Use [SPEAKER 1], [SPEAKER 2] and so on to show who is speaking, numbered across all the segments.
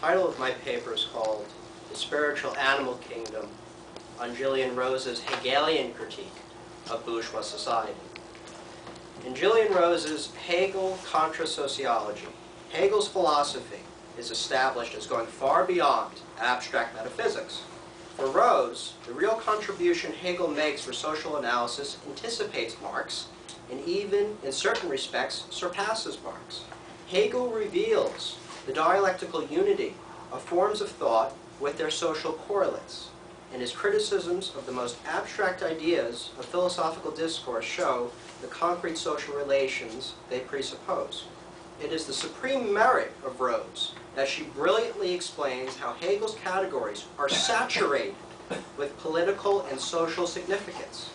[SPEAKER 1] title of my paper is called The Spiritual Animal Kingdom on Gillian Rose's Hegelian Critique of Bourgeois Society. In Gillian Rose's Hegel Contra Sociology, Hegel's philosophy is established as going far beyond abstract metaphysics. For Rose, the real contribution Hegel makes for social analysis anticipates Marx, and even, in certain respects, surpasses Marx. Hegel reveals the dialectical unity of forms of thought with their social correlates, and his criticisms of the most abstract ideas of philosophical discourse show the concrete social relations they presuppose. It is the supreme merit of Rose that she brilliantly explains how Hegel's categories are saturated with political and social significance.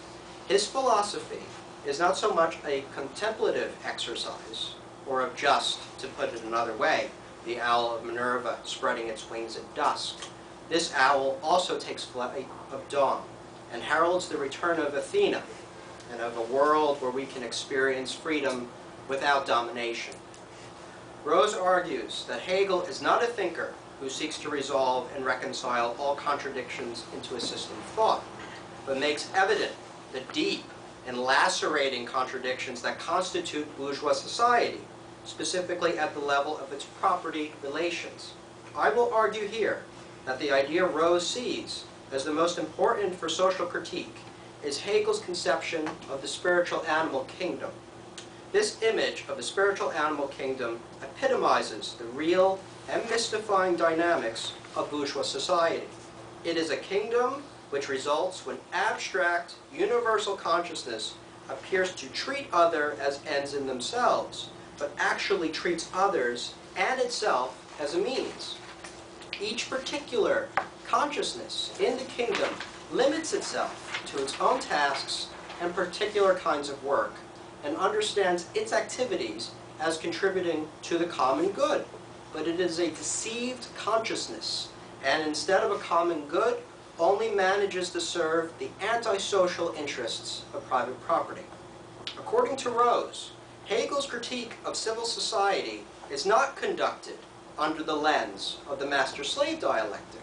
[SPEAKER 1] His philosophy is not so much a contemplative exercise, or of just, to put it another way, the owl of Minerva spreading its wings at dusk. This owl also takes flight of dawn and heralds the return of Athena and of a world where we can experience freedom without domination. Rose argues that Hegel is not a thinker who seeks to resolve and reconcile all contradictions into a system of thought, but makes evident the deep and lacerating contradictions that constitute bourgeois society, specifically at the level of its property relations. I will argue here that the idea Rose sees as the most important for social critique is Hegel's conception of the spiritual animal kingdom. This image of the spiritual animal kingdom epitomizes the real and mystifying dynamics of bourgeois society. It is a kingdom which results when abstract, universal consciousness appears to treat others as ends in themselves, but actually treats others and itself as a means. Each particular consciousness in the kingdom limits itself to its own tasks and particular kinds of work, and understands its activities as contributing to the common good. But it is a deceived consciousness, and instead of a common good, only manages to serve the antisocial interests of private property. According to Rose, Hegel's critique of civil society is not conducted under the lens of the master-slave dialectic,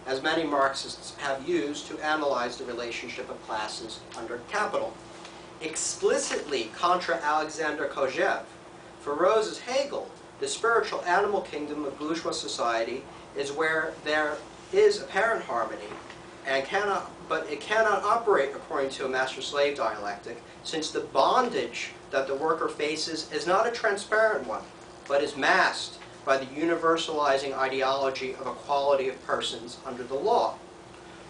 [SPEAKER 1] as many Marxists have used to analyze the relationship of classes under capital. Explicitly contra Alexander Kojève, for Rose's Hegel, the spiritual animal kingdom of bourgeois society is where there is apparent harmony, but it cannot operate according to a master-slave dialectic, since the bondage that the worker faces is not a transparent one, but is masked by the universalizing ideology of equality of persons under the law.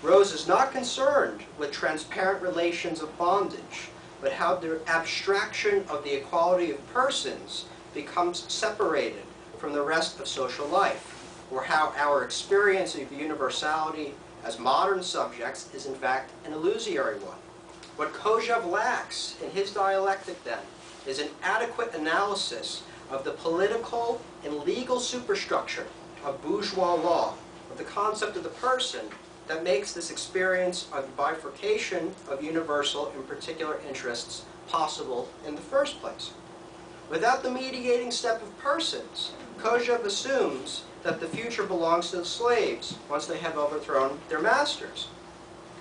[SPEAKER 1] Rose is not concerned with transparent relations of bondage, but how the abstraction of the equality of persons becomes separated from the rest of social life, or how our experience of universality as modern subjects is in fact an illusory one. What Kojève lacks in his dialectic, then, is an adequate analysis of the political and legal superstructure of bourgeois law, of the concept of the person that makes this experience of bifurcation of universal and particular interests possible in the first place. Without the mediating step of persons, Kojève assumes that the future belongs to the slaves once they have overthrown their masters.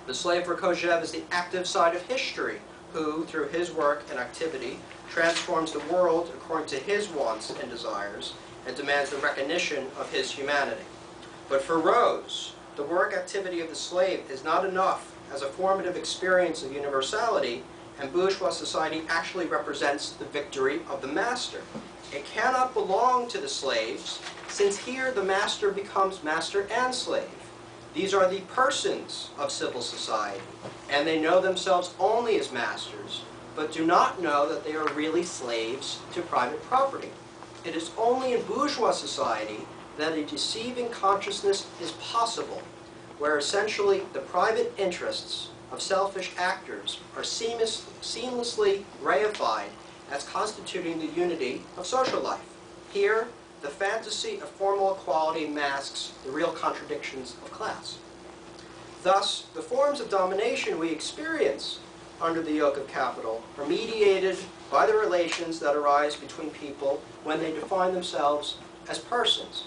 [SPEAKER 1] The slave for Kojève is the active side of history, who, through his work and activity, transforms the world according to his wants and desires, and demands the recognition of his humanity. But for Rose, the work activity of the slave is not enough as a formative experience of universality, and bourgeois society actually represents the victory of the master. It cannot belong to the slaves, since here the master becomes master and slave. These are the persons of civil society, and they know themselves only as masters, but do not know that they are really slaves to private property. It is only in bourgeois society that a deceiving consciousness is possible, where essentially the private interests of selfish actors are seamlessly reified as constituting the unity of social life. Here, the fantasy of formal equality masks the real contradictions of class. Thus, the forms of domination we experience under the yoke of capital are mediated by the relations that arise between people when they define themselves as persons.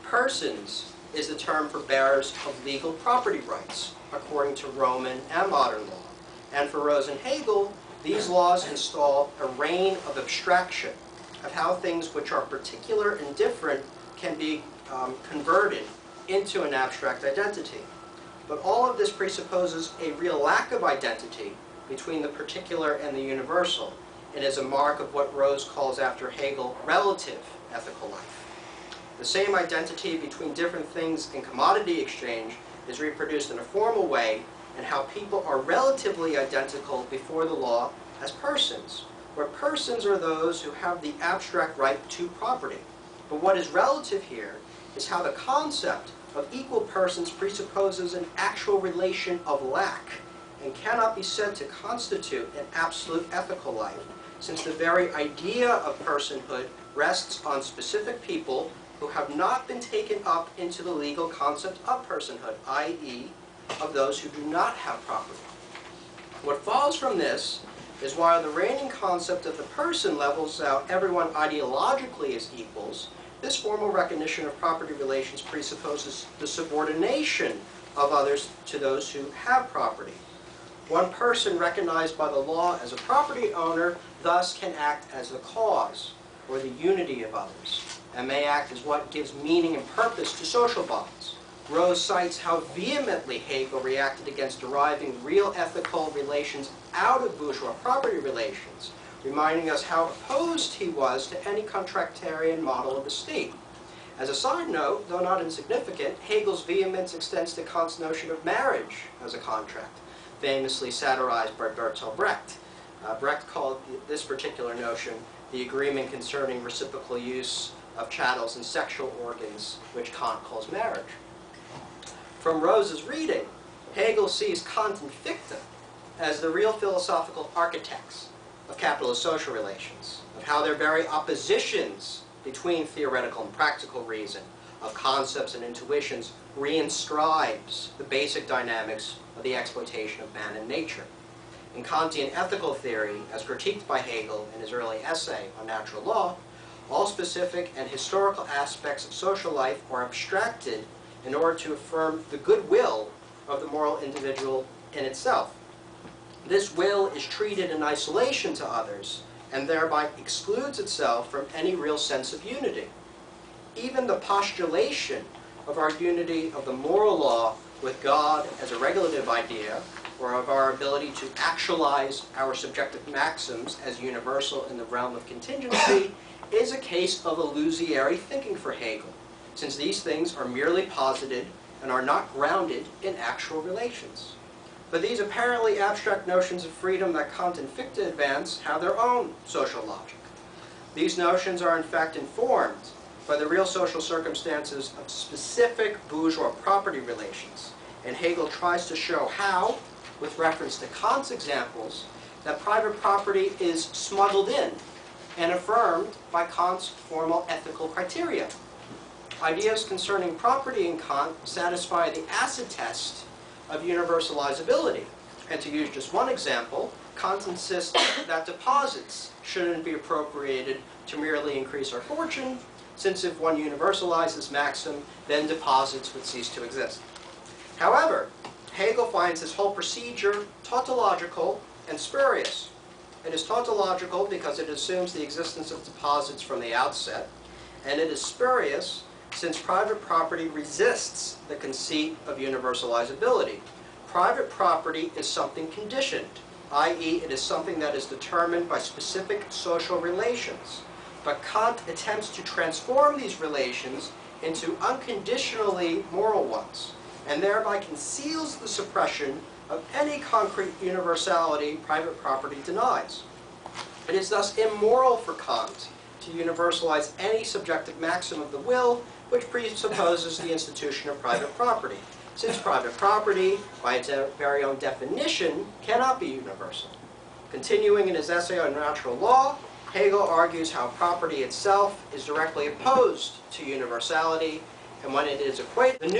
[SPEAKER 1] Persons is the term for bearers of legal property rights, according to Roman and modern law. And for Rose and Hegel, these laws install a reign of abstraction of how things which are particular and different can be converted into an abstract identity. But all of this presupposes a real lack of identity between the particular and the universal. It is a mark of what Rose calls after Hegel relative ethical life. The same identity between different things in commodity exchange is reproduced in a formal way in how people are relatively identical before the law as persons, where persons are those who have the abstract right to property. But what is relative here is how the concept of equal persons presupposes an actual relation of lack and cannot be said to constitute an absolute ethical life, since the very idea of personhood rests on specific people who have not been taken up into the legal concept of personhood, i.e., of those who do not have property. What follows from this is while the reigning concept of the person levels out everyone ideologically as equals, this formal recognition of property relations presupposes the subordination of others to those who have property. One person recognized by the law as a property owner thus can act as the cause, or the unity of others, and may act as what gives meaning and purpose to social bonds. Rose cites how vehemently Hegel reacted against deriving real ethical relations out of bourgeois property relations, reminding us how opposed he was to any contractarian model of the state. As a side note, though not insignificant, Hegel's vehemence extends to Kant's notion of marriage as a contract, famously satirized by Bertolt Brecht. Brecht called this particular notion the agreement concerning reciprocal use of chattels and sexual organs, which Kant calls marriage. From Rose's reading, Hegel sees Kant and Fichte as the real philosophical architects of capitalist social relations, of how their very oppositions between theoretical and practical reason, of concepts and intuitions, reinscribes the basic dynamics of the exploitation of man and nature. In Kantian ethical theory, as critiqued by Hegel in his early essay on natural law, all specific and historical aspects of social life are abstracted in order to affirm the goodwill of the moral individual in itself. This will is treated in isolation to others, and thereby excludes itself from any real sense of unity. Even the postulation of our unity of the moral law with God as a regulative idea, or of our ability to actualize our subjective maxims as universal in the realm of contingency, is a case of illusory thinking for Hegel, since these things are merely posited and are not grounded in actual relations. But these apparently abstract notions of freedom that Kant and Fichte advance have their own social logic. These notions are in fact informed by the real social circumstances of specific bourgeois property relations, and Hegel tries to show how, with reference to Kant's examples, that private property is smuggled in and affirmed by Kant's formal ethical criteria. Ideas concerning property in Kant satisfy the acid test of universalizability. And to use just one example, Kant insists that deposits shouldn't be appropriated to merely increase our fortune, since if one universalizes maxim, then deposits would cease to exist. However, Hegel finds this whole procedure tautological and spurious. It is tautological because it assumes the existence of deposits from the outset, and it is spurious since private property resists the conceit of universalizability. Private property is something conditioned, i.e., it is something that is determined by specific social relations. But Kant attempts to transform these relations into unconditionally moral ones, and thereby conceals the suppression of any concrete universality private property denies. It is thus immoral for Kant to universalize any subjective maxim of the will which presupposes the institution of private property, since private property, by its very own definition, cannot be universal. Continuing in his essay on natural law, Hegel argues how property itself is directly opposed to universality, and when it is equated, the new